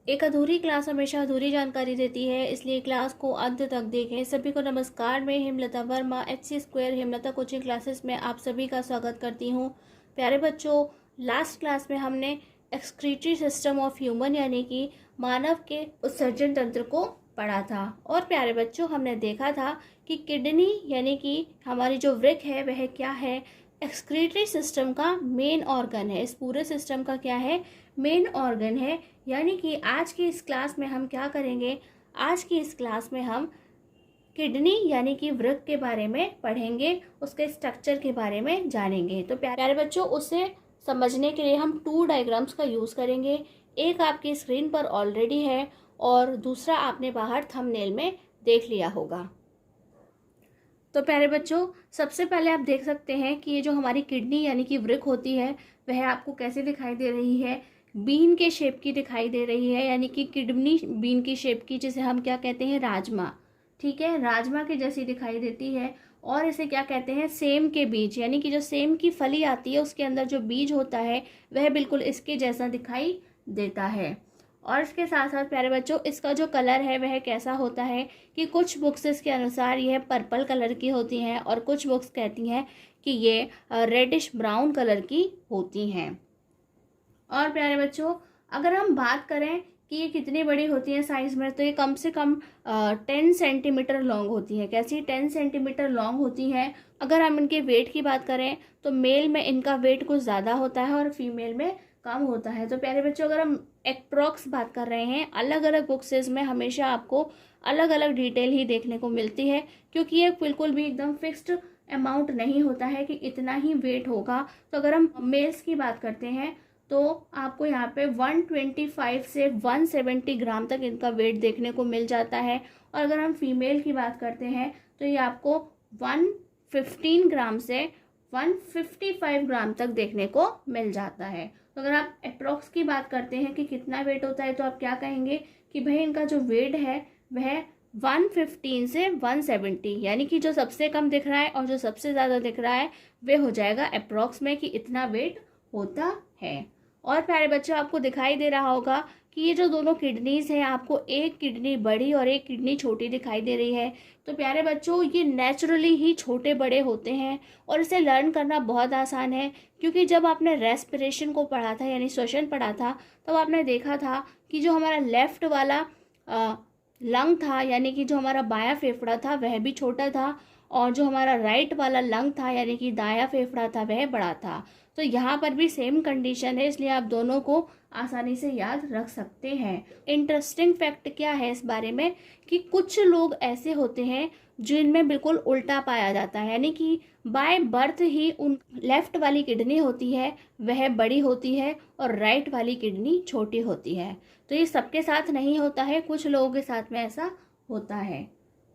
एक अधूरी क्लास हमेशा अधूरी जानकारी देती है, इसलिए क्लास को अंत तक देखें। सभी को नमस्कार। मैं Hemlata Verma HC² Hemlata coaching classes में आप सभी का स्वागत करती हूँ। प्यारे बच्चों, लास्ट क्लास में हमने एक्सक्रीटरी सिस्टम ऑफ ह्यूमन यानी कि मानव के उत्सर्जन तंत्र को पढ़ा था। और प्यारे बच्चों, हमने देखा था कि किडनी यानी कि हमारी जो वृक्क है वह क्या है, एक्सक्रीटरी सिस्टम का मेन ऑर्गन है। इस पूरे सिस्टम का क्या है, मेन ऑर्गन है। यानी कि आज की इस क्लास में हम क्या करेंगे, आज की इस क्लास में हम किडनी यानी कि वृक्क के बारे में पढ़ेंगे, उसके स्ट्रक्चर के बारे में जानेंगे। तो प्यारे बच्चों, उसे समझने के लिए हम 2 डायग्राम्स का यूज़ करेंगे। एक आपकी स्क्रीन पर ऑलरेडी है और दूसरा आपने बाहर थंबनेल में देख लिया होगा। तो प्यारे बच्चों, सबसे पहले आप देख सकते हैं कि ये जो हमारी किडनी यानी कि वृक्क होती है वह आपको कैसे दिखाई दे रही है, बीन के शेप की दिखाई दे रही है, यानी कि किडनी बीन की शेप की, जिसे हम क्या कहते हैं, राजमा। ठीक है, राजमा के जैसी दिखाई देती है। और इसे क्या कहते हैं, सेम के बीज, यानी कि जो सेम की फली आती है उसके अंदर जो बीज होता है वह बिल्कुल इसके जैसा दिखाई देता है। और इसके साथ साथ प्यारे बच्चों, इसका जो कलर है वह कैसा होता है कि कुछ बुक्स के अनुसार यह पर्पल कलर की होती हैं और कुछ बुक्स कहती हैं कि ये रेडिश ब्राउन कलर की होती हैं। और प्यारे बच्चों, अगर हम बात करें कि ये कितनी बड़ी होती है साइज में, तो ये कम से कम 10 सेंटीमीटर लॉन्ग होती है। कैसी, 10 सेंटीमीटर लॉन्ग होती है। अगर हम इनके वेट की बात करें तो मेल में इनका वेट कुछ ज़्यादा होता है और फीमेल में कम होता है। तो प्यारे बच्चों, अगर हम अप्रॉक्स बात कर रहे हैं, अलग अलग बुक्सेस में हमेशा आपको अलग अलग डिटेल ही देखने को मिलती है, क्योंकि ये बिल्कुल भी एकदम फिक्स्ड अमाउंट नहीं होता है कि इतना ही वेट होगा। तो अगर हम मेल्स की बात करते हैं तो आपको यहाँ पे 125 से 170 ग्राम तक इनका वेट देखने को मिल जाता है। और अगर हम फीमेल की बात करते हैं तो ये आपको 115 ग्राम से 155 ग्राम तक देखने को मिल जाता है। तो अगर आप अप्रॉक्स की बात करते हैं कि कितना वेट होता है, तो आप क्या कहेंगे कि भाई इनका जो वेट है वह 115 से 170, यानी कि जो सबसे कम दिख रहा है और जो सबसे ज़्यादा दिख रहा है वह हो जाएगा अप्रॉक्स में कि इतना वेट होता है। और प्यारे बच्चों, आपको दिखाई दे रहा होगा कि ये जो दोनों किडनीज हैं, आपको एक किडनी बड़ी और एक किडनी छोटी दिखाई दे रही है। तो प्यारे बच्चों, ये नेचुरली ही छोटे बड़े होते हैं और इसे लर्न करना बहुत आसान है, क्योंकि जब आपने रेस्पिरेशन को पढ़ा था यानी श्वसन पढ़ा था, तब आपने देखा था कि जो हमारा लेफ्ट वाला लंग था यानी कि जो हमारा बायां फेफड़ा था वह भी छोटा था, और जो हमारा राइट वाला लंग था यानी कि दायां फेफड़ा था वह बड़ा था। तो यहाँ पर भी सेम कंडीशन है, इसलिए आप दोनों को आसानी से याद रख सकते हैं। इंटरेस्टिंग फैक्ट क्या है इस बारे में कि कुछ लोग ऐसे होते हैं जिनमें बिल्कुल उल्टा पाया जाता है, यानी कि बाय बर्थ ही उन लेफ्ट वाली किडनी होती है वह बड़ी होती है और राइट वाली किडनी छोटी होती है। तो ये सबके साथ नहीं होता है, कुछ लोगों के साथ में ऐसा होता है।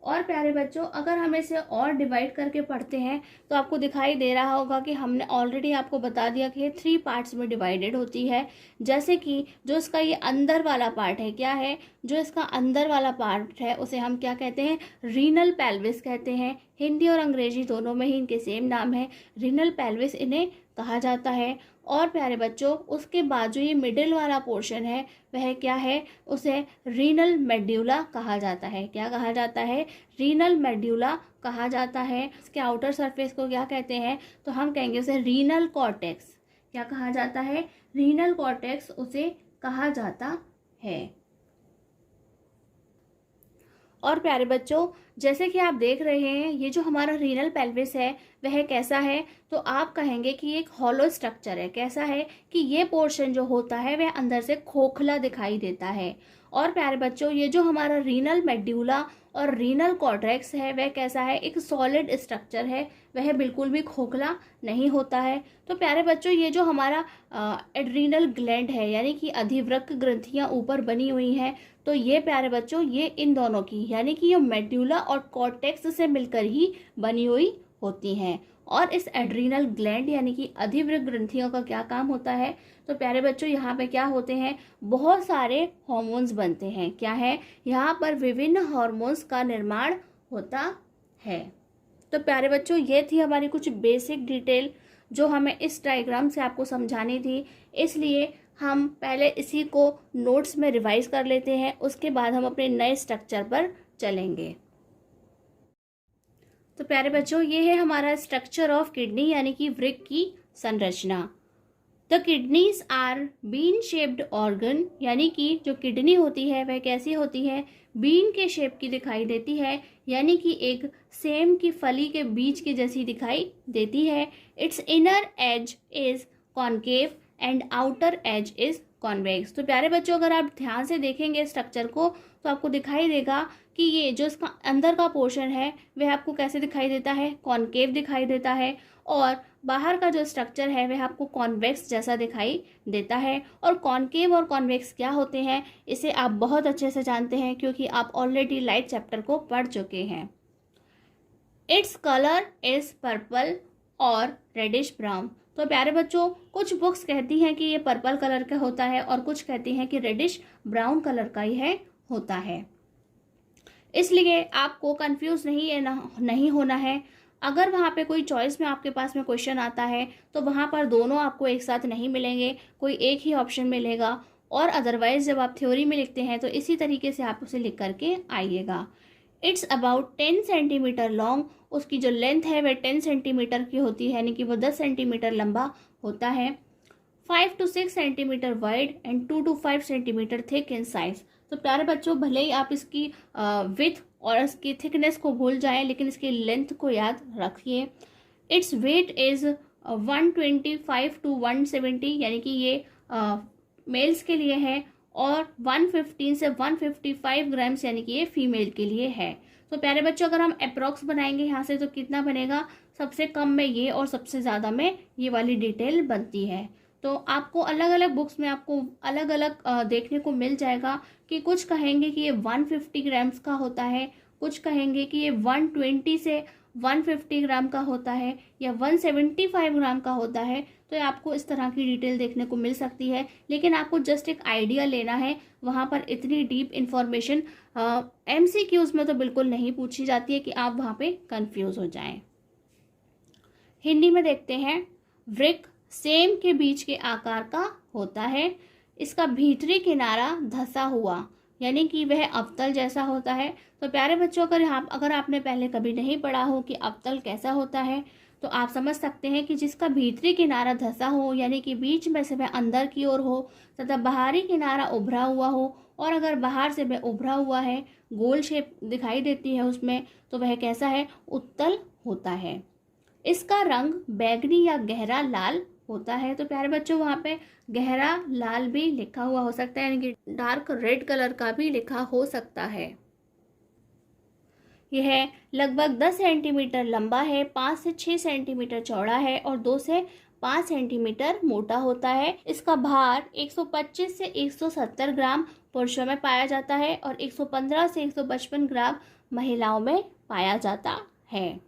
और प्यारे बच्चों, अगर हम इसे और डिवाइड करके पढ़ते हैं तो आपको दिखाई दे रहा होगा कि हमने ऑलरेडी आपको बता दिया कि ये 3 पार्ट्स में डिवाइडेड होती है। जैसे कि जो इसका ये अंदर वाला पार्ट है, क्या है, जो इसका अंदर वाला पार्ट है उसे हम क्या कहते हैं, रीनल पेल्विस कहते हैं। हिंदी और अंग्रेजी दोनों में ही इनके सेम नाम है, रीनल पेल्विस इन्हें कहा जाता है। और प्यारे बच्चों, उसके बाद जो ये मिडिल वाला पोर्शन है वह क्या है, उसे रीनल मेड्यूला कहा जाता है। क्या कहा जाता है, रीनल मेड्यूला कहा जाता है। इसके आउटर सरफेस को क्या कहते हैं, तो हम कहेंगे उसे रीनल कॉर्टेक्स। क्या कहा जाता है, रीनल कॉर्टेक्स उसे कहा जाता है। और प्यारे बच्चों, जैसे कि आप देख रहे हैं ये जो हमारा रीनल पेल्विस है वह कैसा है, तो आप कहेंगे कि एक हॉलो स्ट्रक्चर है। कैसा है कि ये पोर्शन जो होता है वह अंदर से खोखला दिखाई देता है। और प्यारे बच्चों, ये जो हमारा रीनल मेड्यूला और रीनल कॉर्टेक्स है वह कैसा है, एक सॉलिड स्ट्रक्चर है, वह बिल्कुल भी खोखला नहीं होता है। तो प्यारे बच्चों, ये जो हमारा एड्रीनल ग्लैंड है यानी कि अधिवृक्क ग्रंथियां ऊपर बनी हुई हैं, तो ये प्यारे बच्चों ये इन दोनों की यानी कि ये मेड्यूला और कॉर्टेक्स से मिलकर ही बनी हुई होती हैं। और इस एड्रीनल ग्लैंड यानी कि अधिवृक्क ग्रंथियों का क्या काम होता है, तो प्यारे बच्चों यहाँ पे क्या होते हैं, बहुत सारे हार्मोन्स बनते हैं। क्या है, यहाँ पर विभिन्न हार्मोन्स का निर्माण होता है। तो प्यारे बच्चों, ये थी हमारी कुछ बेसिक डिटेल जो हमें इस डायग्राम से आपको समझानी थी। इसलिए हम पहले इसी को नोट्स में रिवाइज कर लेते हैं, उसके बाद हम अपने नए स्ट्रक्चर पर चलेंगे। तो प्यारे बच्चों, ये है हमारा स्ट्रक्चर ऑफ किडनी यानी कि वृक्क की संरचना। The kidneys are bean shaped organ, यानी कि जो किडनी होती है वह कैसी होती है, बीन के शेप की दिखाई देती है, यानी कि एक सेम की फली के बीच के जैसी दिखाई देती है। It's inner as is concave and outer as is convex. तो प्यारे बच्चों, अगर आप ध्यान से देखेंगे स्ट्रक्चर को तो आपको दिखाई देगा कि ये जो इसका अंदर का पोर्शन है वह आपको कैसे दिखाई देता है, कॉनकेव दिखाई देता है, और बाहर का जो स्ट्रक्चर है वह आपको कॉन्वेक्स जैसा दिखाई देता है। और कॉनकेव और कॉन्वेक्स क्या होते हैं इसे आप बहुत अच्छे से जानते हैं, क्योंकि आप ऑलरेडी लाइट चैप्टर को पढ़ चुके हैं। इट्स कलर इज पर्पल और रेडिश ब्राउन। तो प्यारे बच्चों, कुछ बुक्स कहती हैं कि ये पर्पल कलर का होता है और कुछ कहती हैं कि रेडिश ब्राउन कलर का ही होता है। इसलिए आपको कंफ्यूज नहीं होना है। अगर वहाँ पे कोई चॉइस में आपके पास में क्वेश्चन आता है तो वहाँ पर दोनों आपको एक साथ नहीं मिलेंगे, कोई एक ही ऑप्शन मिलेगा। और अदरवाइज जब आप थ्योरी में लिखते हैं तो इसी तरीके से आप उसे लिख करके आइएगा। इट्स अबाउट 10 सेंटीमीटर लॉन्ग, उसकी जो लेंथ है वह 10 सेंटीमीटर की होती है, यानी कि वो 10 सेंटीमीटर लंबा होता है। 5 to 6 centimetre wide and 2 to 5 centimetre thick in size. तो प्यारे बच्चों, भले ही आप इसकी विथ और इसकी थिकनेस को भूल जाएं, लेकिन इसकी लेंथ को याद रखिए। इट्स वेट इज 125 to 170, यानी कि ये मेल्स के लिए है, और 115 से 155 ग्राम्स यानी कि ये फीमेल के लिए है। तो प्यारे बच्चों, अगर हम अप्रॉक्स बनाएंगे यहाँ से तो कितना बनेगा, सबसे कम में ये और सबसे ज़्यादा में ये वाली डिटेल बनती है। तो आपको अलग अलग बुक्स में आपको अलग अलग देखने को मिल जाएगा कि कुछ कहेंगे कि ये 150 ग्राम्स का होता है, कुछ कहेंगे कि ये 120 से 150 ग्राम का होता है, या 175 ग्राम का होता है। तो आपको इस तरह की डिटेल देखने को मिल सकती है, लेकिन आपको जस्ट एक आइडिया लेना है। वहाँ पर इतनी डीप इंफॉर्मेशन MCQs में तो बिल्कुल नहीं पूछी जाती है कि आप वहाँ पे कंफ्यूज हो जाएं। हिंदी में देखते हैं। वृक्क सेम के बीच के आकार का होता है, इसका भीतरी किनारा धंसा हुआ, यानी कि वह अवतल जैसा होता है। तो प्यारे बच्चों, अगर आपने पहले कभी नहीं पढ़ा हो कि अवतल कैसा होता है तो आप समझ सकते हैं कि जिसका भीतरी किनारा धंसा हो, यानी कि बीच में से वह अंदर की ओर हो, तथा बाहरी किनारा उभरा हुआ हो, और अगर बाहर से वह उभरा हुआ है, गोल शेप दिखाई देती है उसमें, तो वह कैसा है, उत्तल होता है। इसका रंग बैंगनी या गहरा लाल होता है। तो प्यारे बच्चों, वहाँ पे गहरा लाल भी लिखा हुआ हो सकता है, यानी कि डार्क रेड कलर का भी लिखा हो सकता है। यह लगभग 10 सेंटीमीटर लंबा है, 5 से 6 सेंटीमीटर चौड़ा है और 2 से 5 सेंटीमीटर मोटा होता है। इसका भार 125 से 170 ग्राम पुरुषों में पाया जाता है और 115 से 155 ग्राम महिलाओं में पाया जाता है।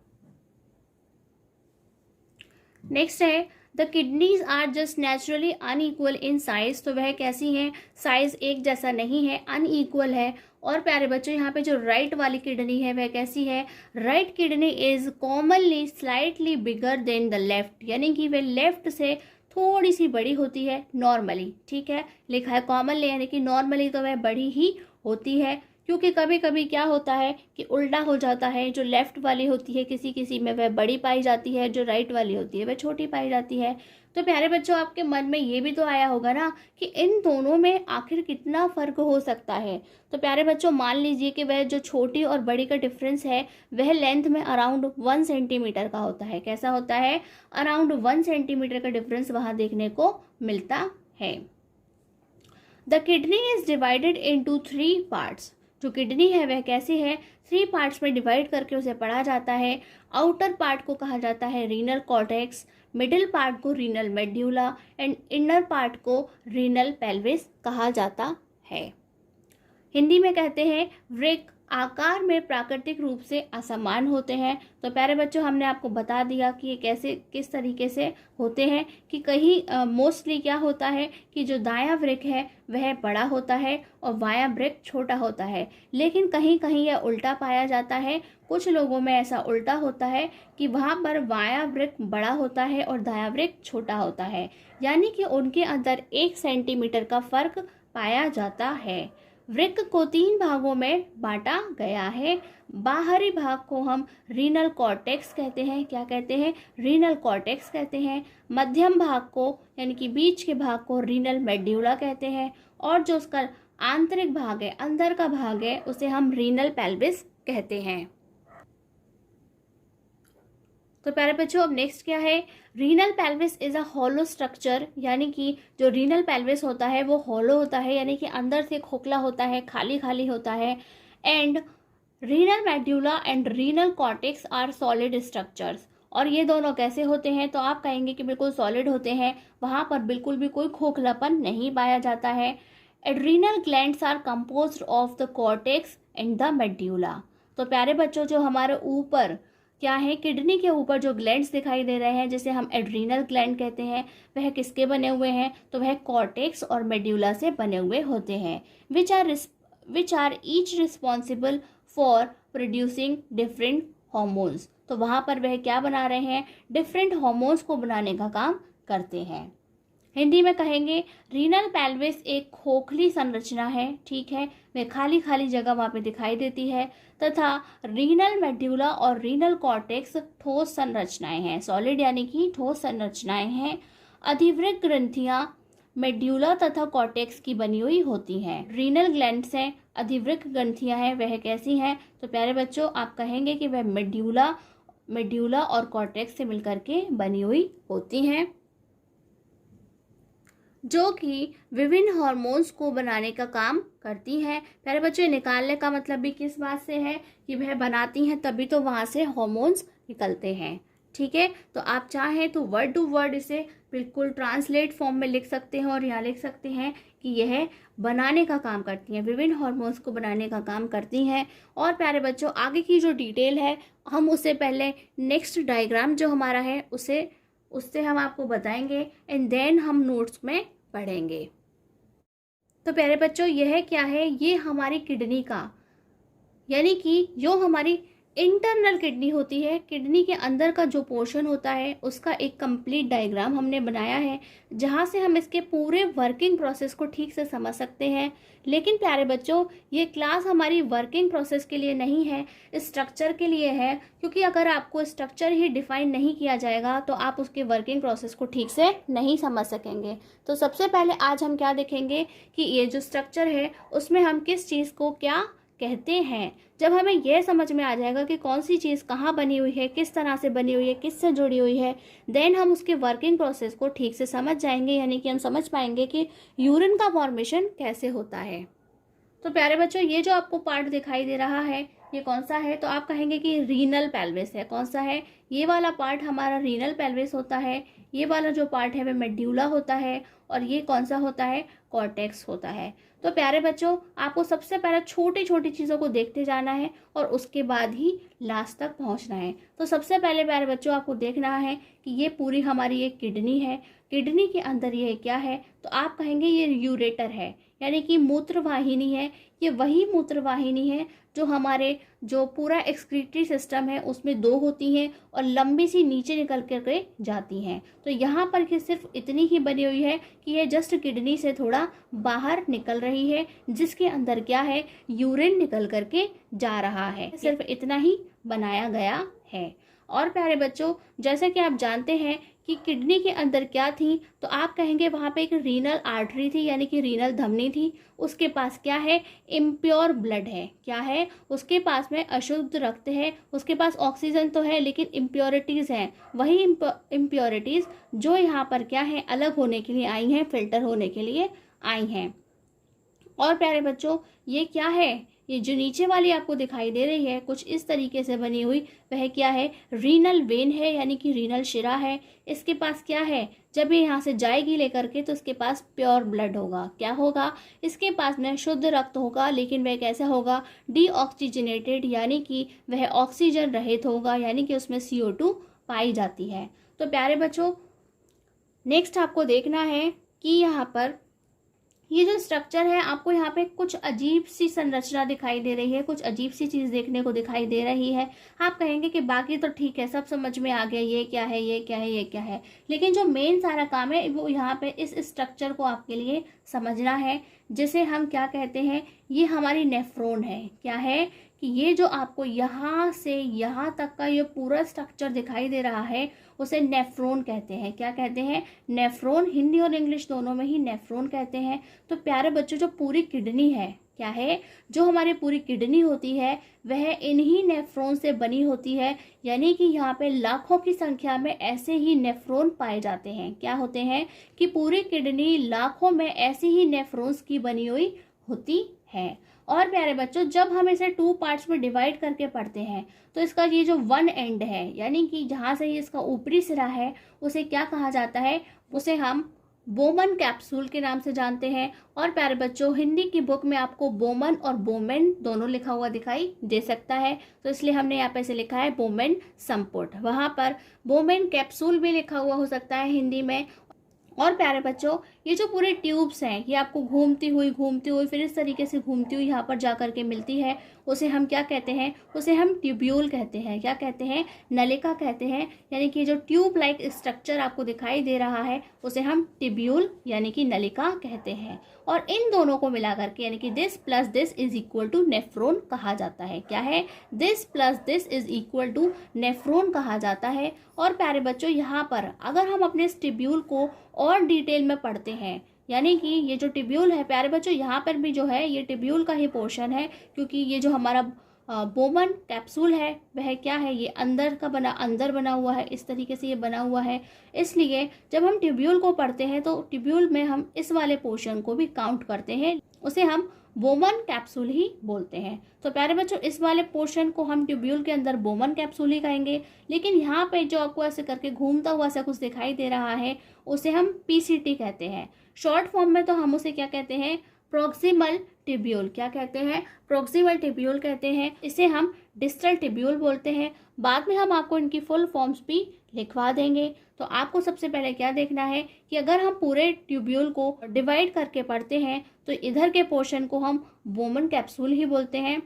नेक्स्ट है the kidneys are just naturally unequal in size. तो वह कैसी हैं, साइज एक जैसा नहीं है, अनइक्वल है। और प्यारे बच्चों, यहाँ पे जो राइट वाली किडनी है वह कैसी है, right kidney is commonly slightly bigger than the left, यानी कि वह लेफ्ट से थोड़ी सी बड़ी होती है नॉर्मली। ठीक है, लिखा है कॉमनली, यानी कि नॉर्मली तो वह बड़ी ही होती है, क्योंकि कभी कभी क्या होता है कि उल्टा हो जाता है, जो लेफ्ट वाली होती है किसी किसी में वह बड़ी पाई जाती है, जो राइट वाली होती है वह छोटी पाई जाती है। तो प्यारे बच्चों, आपके मन में ये भी तो आया होगा ना कि इन दोनों में आखिर कितना फ़र्क हो सकता है। तो प्यारे बच्चों, मान लीजिए कि वह जो छोटी और बड़ी का डिफरेंस है वह लेंथ में अराउंड 1 सेंटीमीटर का होता है। कैसा होता है, अराउंड 1 सेंटीमीटर का डिफरेंस वहाँ देखने को मिलता है। The kidney is divided into 3 parts. जो किडनी है वह कैसी है, 3 पार्ट्स में डिवाइड करके उसे पढ़ा जाता है। आउटर पार्ट को कहा जाता है रीनल कॉर्टेक्स, मिडिल पार्ट को renal medulla and inner part को रीनल पेल्विस कहा जाता है। हिंदी में कहते हैं वृक्क आकार में प्राकृतिक रूप से असमान होते हैं। तो प्यारे बच्चों, हमने आपको बता दिया कि ये कैसे किस तरीके से होते हैं कि कहीं मोस्टली क्या होता है कि जो दायां वृक्क है वह बड़ा होता है और बायां वृक्क छोटा होता है, लेकिन कहीं कहीं यह उल्टा पाया जाता है। कुछ लोगों में ऐसा उल्टा होता है कि वहाँ पर बायां वृक्क बड़ा होता है और दायां वृक्क छोटा होता है, यानी कि उनके अंदर 1 सेंटीमीटर का फर्क पाया जाता है। वृक्क को 3 भागों में बांटा गया है। बाहरी भाग को हम रीनल कॉर्टेक्स कहते हैं। क्या कहते हैं? रीनल कॉर्टेक्स कहते हैं। मध्यम भाग को यानी कि बीच के भाग को रीनल मेड्यूला कहते हैं, और जो उसका आंतरिक भाग है, अंदर का भाग है, उसे हम रीनल पेल्विस कहते हैं। तो प्यारे बच्चों, अब नेक्स्ट क्या है? Renal pelvis is a hollow structure, यानी कि जो रीनल पेल्विस होता है वो हॉलो होता है, यानी कि अंदर से खोखला होता है, खाली खाली होता है। And renal medulla and renal cortex are solid structures. और ये दोनों कैसे होते हैं? तो आप कहेंगे कि बिल्कुल सॉलिड होते हैं, वहाँ पर बिल्कुल भी कोई खोखलापन नहीं पाया जाता है। Adrenal glands are composed of the cortex and the medulla. तो प्यारे बच्चों, जो हमारे ऊपर क्या है, किडनी के ऊपर जो ग्लैंड्स दिखाई दे रहे हैं, जिसे हम एड्रीनल ग्लैंड कहते हैं, वह किसके बने हुए हैं? तो वह कॉर्टेक्स और मेड्यूला से बने हुए होते हैं, which are each responsible for producing different hormones. तो वहाँ पर वह क्या बना रहे हैं? डिफरेंट हॉर्मोन्स को बनाने का काम करते हैं। हिंदी में कहेंगे रीनल पेल्विस एक खोखली संरचना है, ठीक है, वह खाली खाली जगह वहाँ पे दिखाई देती है, तथा रीनल मेड्यूला और रीनल कॉर्टेक्स ठोस संरचनाएं हैं, सॉलिड यानी कि ठोस संरचनाएं हैं। अधिवृक्क ग्रंथियां मेड्यूला तथा कॉर्टेक्स की बनी हुई होती हैं। रीनल ग्लैंड्स हैं, अधिवृक्क ग्रंथियां हैं, वह कैसी हैं? तो प्यारे बच्चों, आप कहेंगे कि वह मेड्यूला और कॉर्टेक्स से मिलकर के बनी हुई होती हैं, जो कि विभिन्न हार्मोन्स को बनाने का काम करती हैं। प्यारे बच्चों, निकालने का मतलब भी किस बात से है कि वह बनाती हैं, तभी तो वहाँ से हार्मोन्स निकलते हैं, ठीक है। तो आप चाहें तो वर्ड टू वर्ड इसे बिल्कुल ट्रांसलेट फॉर्म में लिख सकते हैं और यहाँ लिख सकते हैं कि यह बनाने का काम करती हैं, विभिन्न हार्मोन्स को बनाने का काम करती हैं। और प्यारे बच्चों, आगे की जो डिटेल है हम उससे पहले नेक्स्ट डायग्राम जो हमारा है उससे हम आपको बताएंगे एंड देन हम नोट्स में पढ़ेंगे। तो प्यारे बच्चों, यह क्या है? ये हमारी किडनी का, यानी कि जो हमारी इंटरनल किडनी होती है, किडनी के अंदर का जो पोर्शन होता है, उसका एक कंप्लीट डायग्राम हमने बनाया है, जहाँ से हम इसके पूरे वर्किंग प्रोसेस को ठीक से समझ सकते हैं। लेकिन प्यारे बच्चों, ये क्लास हमारी वर्किंग प्रोसेस के लिए नहीं है, स्ट्रक्चर के लिए है, क्योंकि अगर आपको स्ट्रक्चर ही डिफाइन नहीं किया जाएगा तो आप उसके वर्किंग प्रोसेस को ठीक से नहीं समझ सकेंगे। तो सबसे पहले आज हम क्या देखेंगे कि ये जो स्ट्रक्चर है उसमें हम किस चीज़ को क्या कहते हैं। जब हमें यह समझ में आ जाएगा कि कौन सी चीज़ कहाँ बनी हुई है, किस तरह से बनी हुई है, किससे जुड़ी हुई है, देन हम उसके वर्किंग प्रोसेस को ठीक से समझ जाएंगे, यानी कि हम समझ पाएंगे कि यूरिन का फॉर्मेशन कैसे होता है। तो प्यारे बच्चों, ये जो आपको पार्ट दिखाई दे रहा है ये कौन सा है? तो आप कहेंगे कि रीनल पेल्विस है। कौन सा है? ये वाला पार्ट हमारा रीनल पेल्विस होता है, ये वाला जो पार्ट है वह मेड्यूला होता है, और ये कौन सा होता है? कॉर्टेक्स होता है। तो प्यारे बच्चों, आपको सबसे पहले छोटी छोटी चीज़ों को देखते जाना है और उसके बाद ही लास्ट तक पहुंचना है। तो सबसे पहले प्यारे बच्चों, आपको देखना है कि ये पूरी हमारी एक किडनी है, किडनी के अंदर ये क्या है? तो आप कहेंगे ये यूरेटर है, यानी कि मूत्रवाहिनी है। ये वही मूत्रवाहिनी है जो हमारे जो पूरा एक्सक्रीटरी सिस्टम है उसमें 2 होती हैं और लंबी सी नीचे निकल करके जाती हैं। तो यहाँ पर कि सिर्फ इतनी ही बनी हुई है कि ये जस्ट किडनी से थोड़ा बाहर निकल रही है, जिसके अंदर क्या है? यूरिन निकल करके जा रहा है। सिर्फ इतना ही बनाया गया है। और प्यारे बच्चों, जैसे कि आप जानते हैं कि किडनी के अंदर क्या थी, तो आप कहेंगे वहाँ पे एक रीनल आर्टरी थी, यानी कि रीनल धमनी थी। उसके पास क्या है? इम्प्योर ब्लड है। क्या है? उसके पास में अशुद्ध रक्त है। उसके पास ऑक्सीजन तो है लेकिन इम्प्योरिटीज़ हैं, वही इम्प्योरिटीज़ जो यहाँ पर क्या है? अलग होने के लिए आई हैं, फिल्टर होने के लिए आई हैं। और प्यारे बच्चों, ये क्या है? ये जो नीचे वाली आपको दिखाई दे रही है कुछ इस तरीके से बनी हुई, वह क्या है? रीनल वेन है, यानी कि रीनल शिरा है। इसके पास क्या है? जब ये यहाँ से जाएगी लेकर के तो इसके पास प्योर ब्लड होगा। क्या होगा? इसके पास में शुद्ध रक्त होगा, लेकिन वह कैसा होगा? डीऑक्सीजनेटेड, यानी कि वह ऑक्सीजन रहित होगा, यानी कि उसमें CO2 पाई जाती है। तो प्यारे बच्चों, नेक्स्ट आपको देखना है कि यहाँ पर ये जो स्ट्रक्चर है, आपको यहाँ पे कुछ अजीब सी संरचना दिखाई दे रही है, कुछ अजीब सी चीज़ देखने को दिखाई दे रही है। आप कहेंगे कि बाकी तो ठीक है, सब समझ में आ गया, ये क्या है, ये क्या है, ये क्या है, लेकिन जो मेन सारा काम है वो यहाँ पे इस स्ट्रक्चर को आपके लिए समझना है, जिसे हम क्या कहते हैं, ये हमारी नेफ्रॉन है। क्या है कि ये जो आपको यहाँ से यहाँ तक का ये पूरा स्ट्रक्चर दिखाई दे रहा है, उसे नेफ्रॉन कहते हैं। क्या कहते हैं? नेफ्रॉन। हिंदी और इंग्लिश दोनों में ही नेफ्रॉन कहते हैं। तो प्यारे बच्चों, जो पूरी किडनी है, क्या है, जो हमारी पूरी किडनी होती है वह इन्हीं नेफ्रॉन से बनी होती है, यानी कि यहाँ पे लाखों की संख्या में ऐसे ही नेफ्रॉन पाए जाते हैं। क्या होते हैं कि पूरी किडनी लाखों में ऐसे ही नेफ्रॉन्स की बनी हुई होती है। और प्यारे बच्चों, जब हम इसे 2 पार्ट्स में डिवाइड करके पढ़ते हैं तो इसका ये जो वन एंड है, यानी कि जहाँ से ये इसका ऊपरी सिरा है, उसे क्या कहा जाता है? उसे हम बोमन कैप्सूल के नाम से जानते हैं। और प्यारे बच्चों, हिंदी की बुक में आपको बोमन और बोमेन दोनों लिखा हुआ दिखाई दे सकता है, तो इसलिए हमने यहाँ पे इसे लिखा है बोमेन संपुट। वहाँ पर बोमेन कैप्सूल भी लिखा हुआ हो सकता है हिंदी में। और प्यारे बच्चों, ये जो पूरे ट्यूब्स हैं, ये आपको घूमती हुई फिर इस तरीके से घूमती हुई यहाँ पर जा कर के मिलती है, उसे हम क्या कहते हैं? उसे हम ट्यूब्यूल कहते हैं। क्या कहते हैं? नलिका कहते हैं। यानी कि जो ट्यूब लाइक स्ट्रक्चर आपको दिखाई दे रहा है, उसे हम ट्यूब्यूल यानी कि नलिका कहते हैं। और इन दोनों को मिला करके, यानी कि this plus this is equal to nephron कहा जाता है। क्या है? This plus this is equal to nephron कहा जाता है। और प्यारे बच्चों, यहाँ पर अगर हम अपने इस ट्यूब्यूल को और डिटेल में पढ़ते हैं, यानी कि ये जो ट्यूब्यूल है प्यारे बच्चों, यहाँ पर भी जो है ये ट्यूब्यूल का ही पोर्शन है, क्योंकि ये जो हमारा बोमन कैप्सूल है वह क्या है? ये अंदर बना हुआ है, इस तरीके से ये बना हुआ है। इसलिए जब हम ट्यूब्यूल को पढ़ते हैं तो ट्यूब्यूल में हम इस वाले पोर्शन को भी काउंट करते हैं, उसे हम बोमन कैप्सूल ही बोलते हैं। तो प्यारे बच्चों, इस वाले पोर्शन को हम ट्यूब्यूल के अंदर बोमन कैप्सूल ही कहेंगे। लेकिन यहाँ पे जो आपको ऐसे करके घूमता हुआ ऐसा कुछ दिखाई दे रहा है, उसे हम PCT कहते हैं। शॉर्ट फॉर्म में तो हम उसे क्या कहते हैं? Proximal tubule. क्या कहते हैं? प्रोक्सिमल ट्यूब्यूल कहते हैं। इसे हम डिस्टल ट्यूब्यूल बोलते हैं। बाद में हम आपको इनकी फुल फॉर्म्स भी लिखवा देंगे। तो आपको सबसे पहले क्या देखना है कि अगर हम पूरे ट्यूब्यूल को डिवाइड करके पढ़ते हैं तो इधर के पोर्शन को हम बोमन कैप्सूल ही बोलते हैं,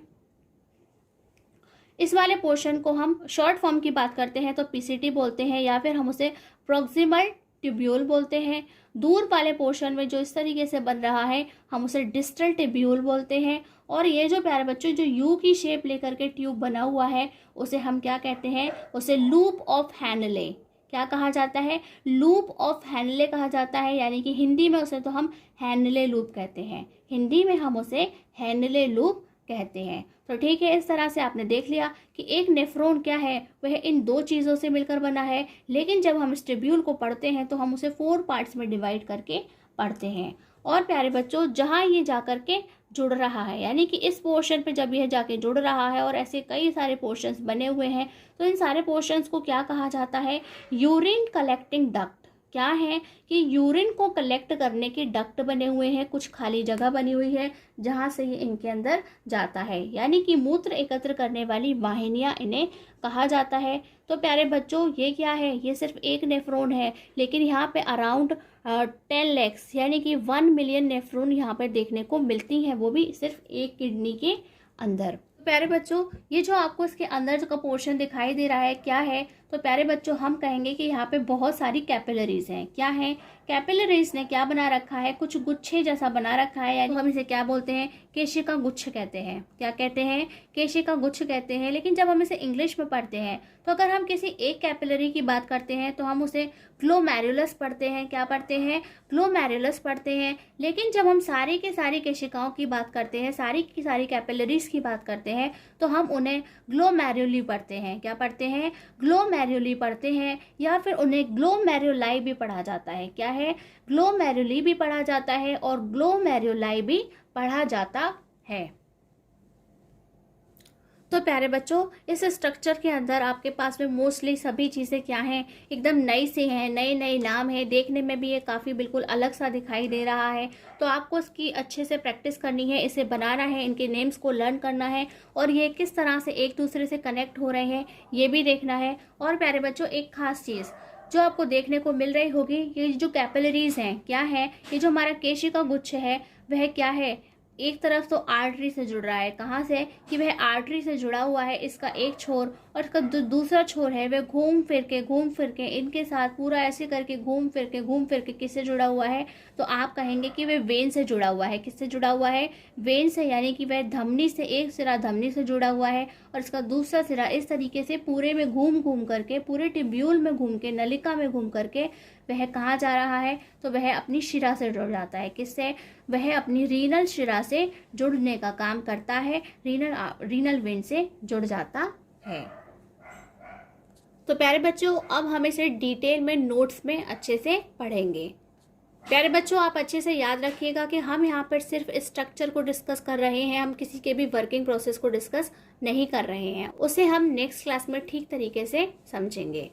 इस वाले पोर्शन को हम शॉर्ट फॉर्म की बात करते हैं तो PCT बोलते हैं, या फिर हम उसे प्रोक्सिमल ट्यूब्यूल बोलते हैं। दूर वाले पोर्शन में जो इस तरीके से बन रहा है, हम उसे डिस्टल ट्यूब्यूल बोलते हैं। और ये जो प्यारे बच्चों जो यू की शेप लेकर के ट्यूब बना हुआ है, उसे हम क्या कहते हैं? उसे लूप ऑफ हैनले। क्या कहा जाता है? लूप ऑफ हैनले कहा जाता है। यानी कि हिंदी में उसे तो हम हैनले लूप कहते हैं, हिंदी में हम उसे हैनले लूप कहते हैं। तो ठीक है, इस तरह से आपने देख लिया कि एक नेफ्रॉन क्या है, वह इन 2 चीज़ों से मिलकर बना है। लेकिन जब हम इस ट्यूब्यूल को पढ़ते हैं तो हम उसे 4 पार्ट्स में डिवाइड करके पढ़ते हैं। और प्यारे बच्चों, जहाँ ये जा कर के जुड़ रहा है, यानी कि इस पोर्शन पे जब यह जाके जुड़ रहा है, और ऐसे कई सारे पोर्शंस बने हुए हैं, तो इन सारे पोर्शंस को क्या कहा जाता है? Urine collecting duct. क्या है कि यूरिन को कलेक्ट करने के डक्ट बने हुए हैं, कुछ खाली जगह बनी हुई है जहां से ये इनके अंदर जाता है, यानी कि मूत्र एकत्र करने वाली वाहिनियां इन्हें कहा जाता है। तो प्यारे बच्चों, ये क्या है? ये सिर्फ एक नेफ्रॉन है, लेकिन यहाँ पे अराउंड 10 lakhs यानी कि 1 मिलियन नेफ्रॉन यहाँ पे देखने को मिलती हैं, वो भी सिर्फ एक किडनी के अंदर। प्यारे बच्चों, ये जो आपको इसके अंदर का पोर्शन दिखाई दे रहा है, क्या है? तो प्यारे बच्चों, हम कहेंगे कि यहाँ पे बहुत सारी कैपिलरीज हैं। क्या है? कैपिलरीज ने क्या बना रखा है? कुछ गुच्छे जैसा बना रखा है, यानी हम इसे क्या बोलते हैं? केशिका गुच्छ कहते हैं। क्या कहते हैं? केशिका गुच्छ कहते हैं। लेकिन जब हम इसे इंग्लिश में पढ़ते हैं तो अगर हम किसी एक कैपिलरी की बात करते हैं तो हम उसे ग्लोमेरुलस पढ़ते हैं। क्या पढ़ते हैं? ग्लोमेरुलस पढ़ते हैं। लेकिन जब हम सारी की सारी केशिकाओं की बात करते हैं, सारी की सारी कैपिलरीज की बात करते हैं, तो हम उन्हें ग्लोमेरुली पढ़ते हैं। क्या पढ़ते हैं? ग्लोमेरुली पढ़ते हैं, या फिर उन्हें ग्लोमेरुलाई भी पढ़ा जाता है। क्या है? ग्लोमेरुली भी पढ़ा जाता है और ग्लोमेरुलाई भी पढ़ा जाता है। तो प्यारे बच्चों, इस स्ट्रक्चर के अंदर आपके पास में मोस्टली सभी चीज़ें क्या हैं, एकदम नई से हैं, नए नए नाम है। देखने में भी ये काफ़ी बिल्कुल अलग सा दिखाई दे रहा है। तो आपको इसकी अच्छे से प्रैक्टिस करनी है, इसे बनाना है, इनके नेम्स को लर्न करना है और ये किस तरह से एक दूसरे से कनेक्ट हो रहे हैं ये भी देखना है। और प्यारे बच्चों, एक खास चीज़ जो आपको देखने को मिल रही होगी, ये जो कैपिलरीज हैं क्या है, ये जो हमारा केशिका गुच्छ है वह क्या है, एक तरफ तो आर्टरी से जुड़ रहा है। कहाँ से, कि वह आर्टरी से जुड़ा हुआ है इसका एक छोर, और इसका दूसरा छोर है वह घूम फिर के इनके साथ पूरा ऐसे करके घूम फिर के किससे जुड़ा हुआ है, तो आप कहेंगे कि वह वेन से जुड़ा हुआ है। किससे जुड़ा हुआ है, वेन से, यानी कि वह धमनी से, एक सिरा धमनी से जुड़ा हुआ है और इसका दूसरा सिरा इस तरीके से पूरे में घूम करके, पूरे टिब्यूल में घूम के, नलिका में घूम करके वह कहाँ जा रहा है, तो वह अपनी शिरा से जुड़ जाता है। किससे, वह अपनी रीनल शिरा से जुड़ने का काम करता है, रीनल वेन से जुड़ जाता है। तो प्यारे बच्चों, अब हम इसे डिटेल में नोट्स में अच्छे से पढ़ेंगे। प्यारे बच्चों, आप अच्छे से याद रखिएगा कि हम यहाँ पर सिर्फ स्ट्रक्चर को डिस्कस कर रहे हैं, हम किसी के भी वर्किंग प्रोसेस को डिस्कस नहीं कर रहे हैं, उसे हम नेक्स्ट क्लास में ठीक तरीके से समझेंगे।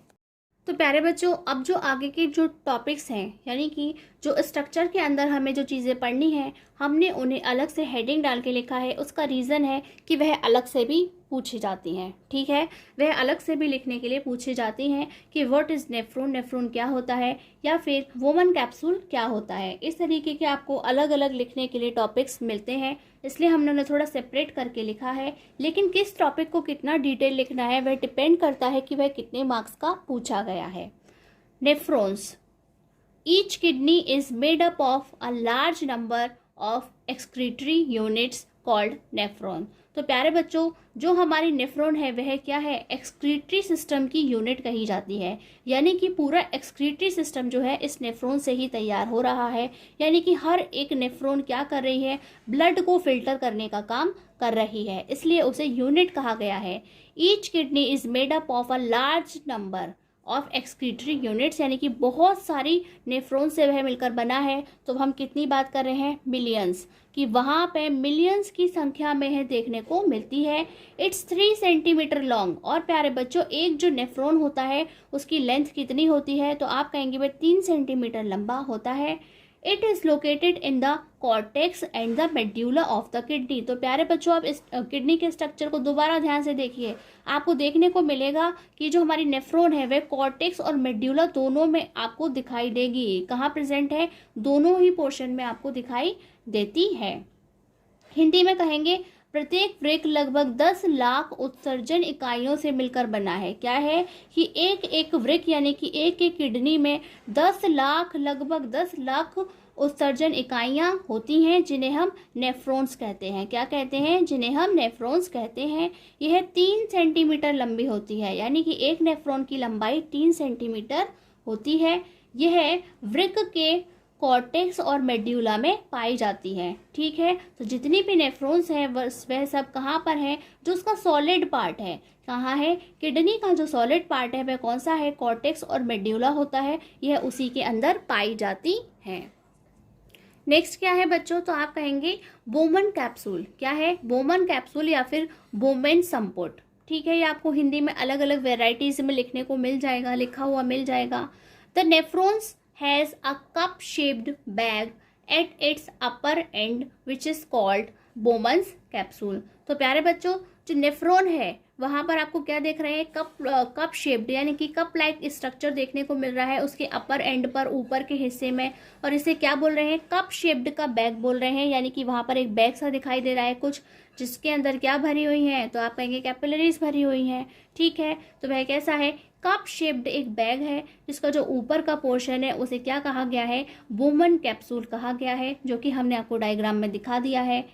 तो प्यारे बच्चों, अब जो आगे के जो टॉपिक्स हैं, यानी कि जो स्ट्रक्चर के अंदर हमें जो चीज़ें पढ़नी हैं, हमने उन्हें अलग से हेडिंग डाल के लिखा है। उसका रीज़न है कि वह अलग से भी पूछी जाती हैं। ठीक है, वह अलग से भी लिखने के लिए पूछी जाती हैं कि व्हाट इज़ नेफ्रॉन, नेफ्रॉन क्या होता है, या फिर वुमन कैप्सूल क्या होता है। इस तरीके के आपको अलग अलग लिखने के लिए टॉपिक्स मिलते हैं, इसलिए हमने उन्हें थोड़ा सेपरेट करके लिखा है। लेकिन किस टॉपिक को कितना डिटेल लिखना है वह डिपेंड करता है कि वह कितने मार्क्स का पूछा गया है। Nephrons, each kidney is made up of a large number of excretory units called nephron. तो प्यारे बच्चों, जो हमारी नेफ्रॉन है वह क्या है, एक्सक्रीटरी सिस्टम की यूनिट कही जाती है। यानी कि पूरा एक्सक्रीटरी सिस्टम जो है इस नेफ्रॉन से ही तैयार हो रहा है। यानी कि हर एक नेफ्रॉन क्या कर रही है, ब्लड को फिल्टर करने का काम कर रही है, इसलिए उसे यूनिट कहा गया है। Each kidney is made up of a large number of excretory units, यानी कि बहुत सारी नेफ्रॉन से वह मिलकर बना है। तो हम कितनी बात कर रहे हैं, मिलियंस, कि वहाँ पे मिलियंस की संख्या में है देखने को मिलती है। It's 3 centimetre long. और प्यारे बच्चों, एक जो नेफ्रॉन होता है उसकी लेंथ कितनी होती है, तो आप कहेंगे वह 3 सेंटीमीटर लंबा होता है। It is located in the cortex and the medulla of the kidney. तो प्यारे बच्चों, आप इस किडनी के स्ट्रक्चर को दोबारा ध्यान से देखिए, आपको देखने को मिलेगा कि जो हमारी नेफ्रॉन है वह कॉर्टेक्स और मेड्यूला दोनों में आपको दिखाई देगी। कहाँ प्रेजेंट है, दोनों ही पोर्शन में आपको दिखाई देती है। हिंदी में कहेंगे प्रत्येक वृक्क लगभग 10 लाख उत्सर्जन इकाइयों से मिलकर बना है। क्या है कि एक एक वृक्क यानी कि एक एक किडनी में 10 लाख, लगभग 10 लाख उत्सर्जन इकाइयां होती हैं, जिन्हें हम नेफ्रॉन्स कहते हैं। क्या कहते हैं, जिन्हें हम नेफ्रॉन्स कहते हैं। यह 3 सेंटीमीटर लंबी होती है, यानी कि एक नेफ्रॉन की लंबाई 3 सेंटीमीटर होती है। यह वृक्क के कॉर्टेक्स और मेड्यूला में पाई जाती है। ठीक है, तो जितनी भी नेफ्रॉन्स हैं वह सब कहाँ पर है, जो उसका सॉलिड पार्ट है, कहाँ है, किडनी का जो सॉलिड पार्ट है वह कौन सा है, कॉर्टेक्स और मेड्यूला होता है, यह उसी के अंदर पाई जाती है। नेक्स्ट क्या है बच्चों, तो आप कहेंगे बोमन कैप्सूल। क्या है, बोमन कैप्सूल या फिर बोमेन संपुट। ठीक है, ये आपको हिंदी में अलग अलग वेराइटीज में लिखने को मिल जाएगा, लिखा हुआ मिल जाएगा। The nephrons has a cup-shaped bag at its upper end which is called Bowman's capsule। तो प्यारे बच्चों, जो नेफ्रॉन है वहाँ पर आपको क्या देख रहे हैं, कप शेप्ड, यानी कि कप लाइक स्ट्रक्चर देखने को मिल रहा है उसके अपर एंड पर, ऊपर के हिस्से में। और इसे क्या बोल रहे हैं, कप शेप्ड का बैग बोल रहे हैं। यानी कि वहाँ पर एक बैग सा दिखाई दे रहा है कुछ, जिसके अंदर क्या भरी हुई है, तो आप कहेंगे कैपिलरीज भरी हुई हैं। ठीक है, तो वह कैसा है, कप शेप्ड एक बैग है, जिसका जो ऊपर का पोर्शन है उसे क्या कहा गया है, बोमन कैप्सूल कहा गया है, जो कि हमने आपको डायग्राम में दिखा दिया है।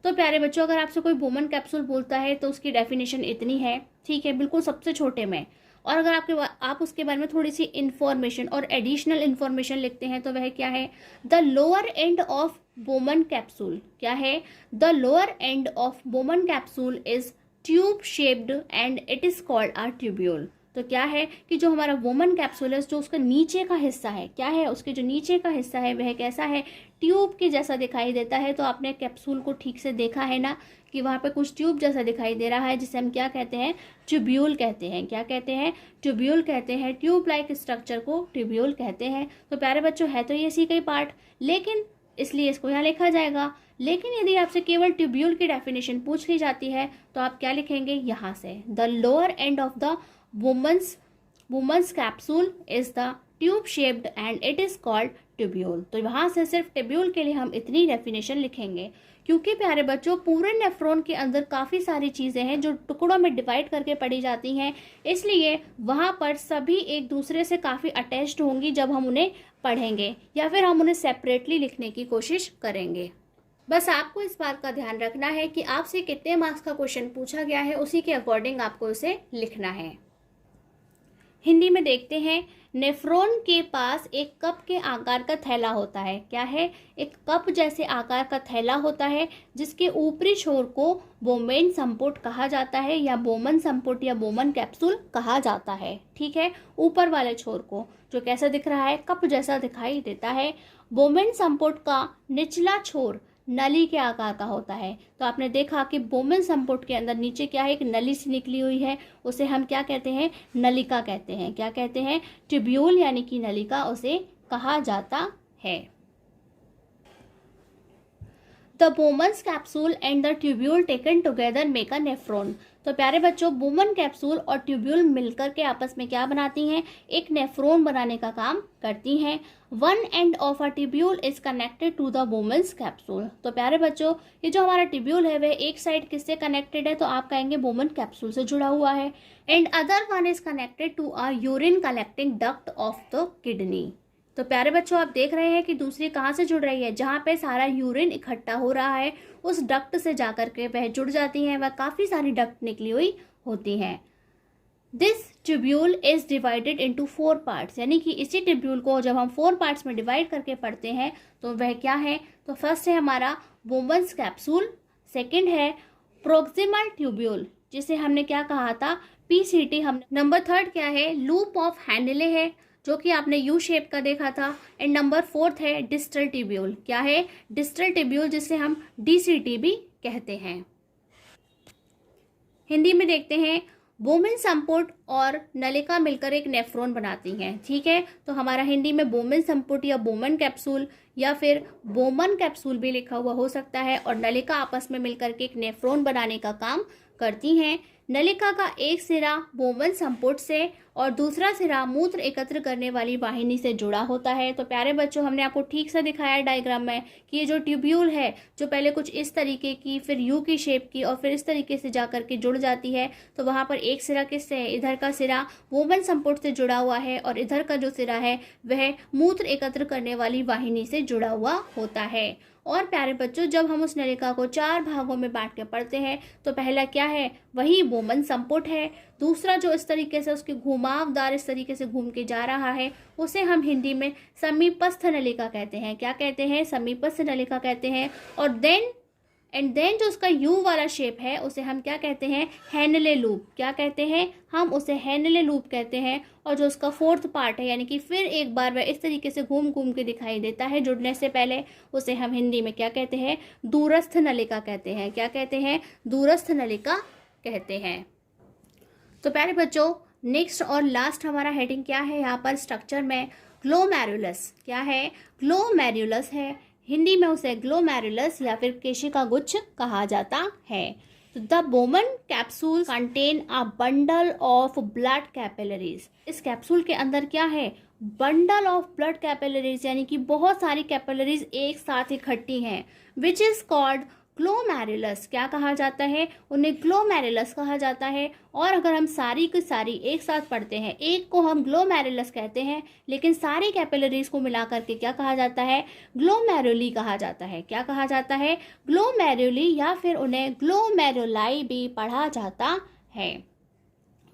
तो प्यारे बच्चों, अगर आपसे कोई बोमन कैप्सूल बोलता है तो उसकी डेफिनेशन इतनी है। ठीक है, बिल्कुल सबसे छोटे में। और अगर आप उसके बारे में थोड़ी सी इन्फॉर्मेशन और एडिशनल इन्फॉर्मेशन लिखते हैं तो वह क्या है, the lower end of Bowman capsule. क्या है, the lower end of Bowman capsule is tube shaped and it is called a tubule. तो क्या है कि जो हमारा वुमन कैप्सूल है, जो उसका नीचे का हिस्सा है, क्या है, उसके जो नीचे का हिस्सा है वह कैसा है, ट्यूब के जैसा दिखाई देता है। तो आपने कैप्सूल को ठीक से देखा है ना कि वहाँ पे कुछ ट्यूब जैसा दिखाई दे रहा है, जिसे हम क्या कहते हैं, ट्यूब्यूल कहते हैं। क्या कहते हैं, ट्यूब्यूल कहते हैं। ट्यूब लाइक स्ट्रक्चर को ट्यूब्यूल कहते हैं। तो प्यारे बच्चों, है तो ये इसी का ही पार्ट, लेकिन इसलिए इसको यहाँ लिखा जाएगा। लेकिन यदि आपसे केवल ट्यूब्यूल की डेफिनेशन पूछ ली जाती है तो आप क्या लिखेंगे, यहाँ से, the lower end of the Bowman's capsule is the tube shaped and it is called tubule. तो वहाँ से सिर्फ ट्यूब्यूल के लिए हम इतनी डेफिनेशन लिखेंगे, क्योंकि प्यारे बच्चों पूरे नेफ्रॉन के अंदर काफ़ी सारी चीज़ें हैं जो टुकड़ों में डिवाइड करके पढ़ी जाती हैं, इसलिए वहाँ पर सभी एक दूसरे से काफ़ी अटैच्ड होंगी जब हम उन्हें पढ़ेंगे, या फिर हम उन्हें सेपरेटली लिखने की कोशिश करेंगे। बस आपको इस बात का ध्यान रखना है कि आपसे कितने मार्क्स का क्वेश्चन पूछा गया है, उसी के अकॉर्डिंग आपको उसे लिखना है। हिंदी में देखते हैं, नेफ्रॉन के पास एक कप के आकार का थैला होता है। क्या है, एक कप जैसे आकार का थैला होता है, जिसके ऊपरी छोर को बोमेन संपुट कहा जाता है, या बोमन संपुट या बोमन कैप्सूल कहा जाता है। ठीक है, ऊपर वाले छोर को, जो कैसा दिख रहा है, कप जैसा दिखाई देता है। बोमेन संपुट का निचला छोर नली के आकार का होता है। तो आपने देखा कि बोमेन संपुट के अंदर नीचे क्या है, एक नली सी निकली हुई है, उसे हम क्या कहते हैं, नलिका कहते हैं। क्या कहते हैं, ट्यूब्यूल यानी कि नलिका उसे कहा जाता है। The Bowman's capsule and the tubule taken together make a nephron. तो प्यारे बच्चों, बोमन कैप्सूल और ट्यूब्यूल मिलकर के आपस में क्या बनाती हैं, एक नेफ्रॉन बनाने का काम करती हैं। One end of a tubule is connected to the Bowman's capsule. तो प्यारे बच्चों, ये जो हमारा ट्यूब्यूल है वह एक साइड किससे कनेक्टेड है, तो आप कहेंगे बोमन कैप्सूल से जुड़ा हुआ है। And other one is connected to a urine collecting duct of the kidney. तो प्यारे बच्चों, आप देख रहे हैं कि दूसरी कहाँ से जुड़ रही है, जहाँ पे सारा यूरिन इकट्ठा हो रहा है उस डक्ट से जाकर के वह जुड़ जाती हैं, वह काफ़ी सारी डक्ट निकली हुई होती हैं। This tubule is divided into 4 parts, यानी कि इसी ट्यूब्यूल को जब हम 4 पार्ट्स में डिवाइड करके पढ़ते हैं तो वह क्या है, तो फर्स्ट है हमारा बोमन्स कैप्सूल, सेकेंड है प्रोक्सिमल ट्यूब्यूल जिसे हमने क्या कहा था, पीसीटी। हम नंबर 3 क्या है, लूप ऑफ हैंडले है जो कि आपने यू शेप का देखा था। एंड नंबर 4 है डिस्टल ट्यूब्यूल। क्या है, डिस्टल ट्यूब्यूल, जिसे हम डीसीटी भी कहते हैं। हिंदी में देखते हैं, बोमेन संपुट और नलिका मिलकर एक नेफ्रॉन बनाती हैं। ठीक है, तो हमारा हिंदी में बोमेन संपुट या बोमन कैप्सूल या फिर बोमन कैप्सूल भी लिखा हुआ हो सकता है, और नलिका आपस में मिलकर के एक नेफ्रॉन बनाने का काम करती हैं। नलिका का एक सिरा बोमन संपुट से और दूसरा सिरा मूत्र एकत्र करने वाली वाहिनी से जुड़ा होता है। तो प्यारे बच्चों, हमने आपको ठीक से दिखाया डायग्राम में कि ये जो ट्यूब्यूल है, जो पहले कुछ इस तरीके की, फिर यू की शेप की, और फिर इस तरीके से जाकर के जुड़ जाती है। तो वहाँ पर एक सिरा किससे है, इधर का सिरा बोमन संपुट से जुड़ा हुआ है, और इधर का जो सिरा है वह मूत्र एकत्र करने वाली वाहिनी से जुड़ा हुआ होता है। और प्यारे बच्चों, जब हम उस नलिका को 4 भागों में बांट के पढ़ते हैं तो पहला क्या है, वही बोमन संपुट है। दूसरा जो इस तरीके से उसके घुमावदार इस तरीके से घूम के जा रहा है, उसे हम हिंदी में समीपस्थ नलिका कहते हैं। क्या कहते हैं, समीपस्थ नलिका कहते हैं। और देन जो उसका यू वाला शेप है उसे हम क्या कहते हैं, हैनले लूप। क्या कहते हैं, हम उसे हैनले लूप कहते हैं। और जो उसका 4th पार्ट है, यानी कि फिर एक बार वह इस तरीके से घूम घूम के दिखाई देता है जुड़ने से पहले, उसे हम हिंदी में क्या कहते हैं, दूरस्थ नलिका कहते हैं। क्या कहते हैं, दूरस्थ नलिका कहते हैं। तो प्यारे बच्चों, नेक्स्ट और लास्ट हमारा हेडिंग क्या है यहाँ पर स्ट्रक्चर में, ग्लोमेरुलस। क्या है, ग्लोमेरुलस है। हिंदी में उसे ग्लोमेरुलस या फिर केशिका गुच्छ कहा जाता है। तो the Bowman capsule contain a bundle of blood capillaries. इस कैप्सूल के अंदर क्या है, बंडल ऑफ ब्लड कैपिलरीज, यानी कि बहुत सारी कैपिलरीज एक साथ इकट्ठी हैं, विच इज कॉल्ड ग्लोमेरुलस। क्या कहा जाता है, उन्हें ग्लोमेरुलस कहा जाता है। और अगर हम सारी की सारी एक साथ पढ़ते हैं, एक को हम ग्लोमेरुलस कहते हैं, लेकिन सारी कैपिलरीज को मिला करके क्या कहा जाता है, ग्लोमेरुली कहा जाता है। क्या कहा जाता है, ग्लोमेरुली, या फिर उन्हें ग्लोमेरुलाई भी पढ़ा जाता है।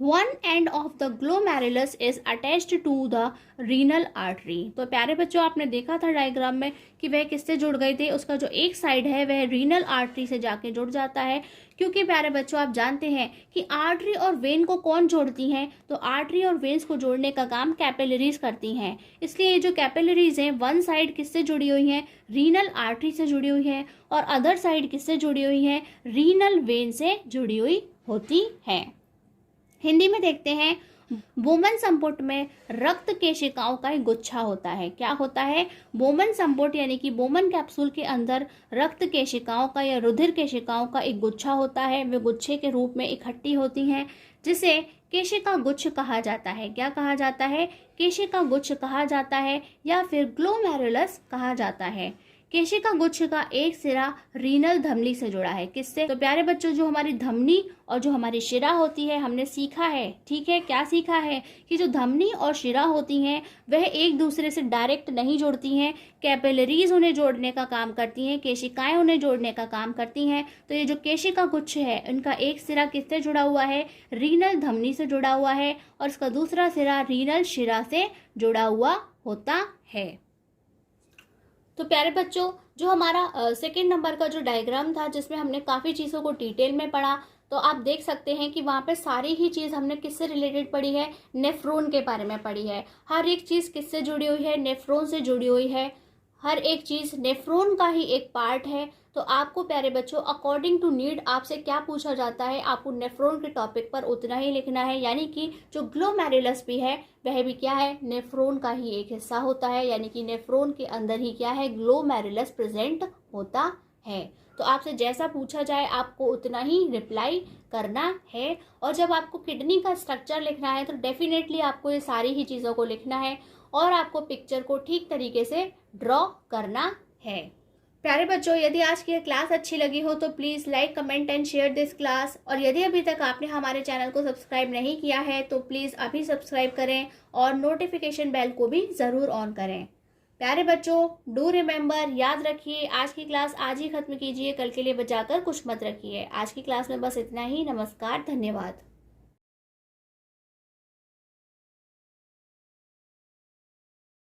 One end of the glomerulus is attached to the renal artery. तो प्यारे बच्चों, आपने देखा था डायग्राम में कि वह किससे जुड़ गए थे, उसका जो एक साइड है वह रीनल आर्टरी से जाके जुड़ जाता है। क्योंकि प्यारे बच्चों, आप जानते हैं कि आर्टरी और वेन को कौन जोड़ती हैं, तो आर्टरी और वेन्स को जोड़ने का काम कैपिलरीज करती हैं। इसलिए ये जो कैपिलरीज हैं, वन साइड किससे जुड़ी हुई हैं, रीनल आर्टरी से जुड़ी हुई है, और अदर साइड किससे जुड़ी हुई है, रीनल वेन से जुड़ी हुई होती है। हिंदी में देखते हैं, बोमन संपुट में रक्त केशिकाओं का एक गुच्छा होता है। क्या होता है, बोमन संपुट यानी कि बोमन कैप्सूल के अंदर रक्त केशिकाओं का या रुधिर केशिकाओं का एक गुच्छा होता है। वे गुच्छे के रूप में इकट्ठी होती हैं, जिसे केशिका गुच्छ कहा जाता है। क्या कहा जाता है, केशिका गुच्छ कहा जाता है, या फिर ग्लोमेरुलस कहा जाता है। केशिका गुच्छ का एक सिरा रीनल धमनी से जुड़ा है। किससे, तो प्यारे बच्चों, जो हमारी धमनी और जो हमारी शिरा होती है, हमने सीखा है, ठीक है, क्या सीखा है कि जो धमनी और शिरा होती हैं वह एक दूसरे से डायरेक्ट नहीं जुड़ती हैं, कैपिलरीज उन्हें जोड़ने का काम करती हैं, केशिकाएं उन्हें जोड़ने का काम करती हैं। तो ये जो केशिका गुच्छ है, इनका एक सिरा किससे जुड़ा हुआ है, रीनल धमनी से जुड़ा हुआ है, और इसका दूसरा सिरा रीनल शिरा से जुड़ा हुआ होता है। तो प्यारे बच्चों, जो हमारा सेकेंड नंबर का जो डायग्राम था, जिसमें हमने काफ़ी चीज़ों को डिटेल में पढ़ा, तो आप देख सकते हैं कि वहाँ पे सारी ही चीज़ हमने किससे रिलेटेड पढ़ी है, नेफ्रॉन के बारे में पढ़ी है। हर एक चीज़ किससे जुड़ी हुई है, नेफ्रॉन से जुड़ी हुई है। हर एक चीज़ नेफ्रॉन का ही एक पार्ट है। तो आपको प्यारे बच्चों, अकॉर्डिंग टू नीड आपसे क्या पूछा जाता है, आपको नेफ्रॉन के टॉपिक पर उतना ही लिखना है। यानी कि जो ग्लोमेरुलस भी है वह भी क्या है, नेफ्रॉन का ही एक हिस्सा होता है। यानी कि नेफ्रॉन के अंदर ही क्या है, ग्लोमेरुलस प्रेजेंट होता है। तो आपसे जैसा पूछा जाए आपको उतना ही रिप्लाई करना है। और जब आपको किडनी का स्ट्रक्चर लिखना है तो डेफिनेटली आपको ये सारी ही चीज़ों को लिखना है, और आपको पिक्चर को ठीक तरीके से ड्रॉ करना है। प्यारे बच्चों, यदि आज की क्लास अच्छी लगी हो तो please like, comment and share this class. और यदि अभी तक आपने हमारे चैनल को सब्सक्राइब नहीं किया है तो प्लीज़ अभी सब्सक्राइब करें, और नोटिफिकेशन बेल को भी ज़रूर ऑन करें। प्यारे बच्चों, डू रिमेंबर, याद रखिए, आज की क्लास आज ही खत्म कीजिए, कल के लिए बचाकर कुछ मत रखिए। आज की क्लास में बस इतना ही। नमस्कार, धन्यवाद।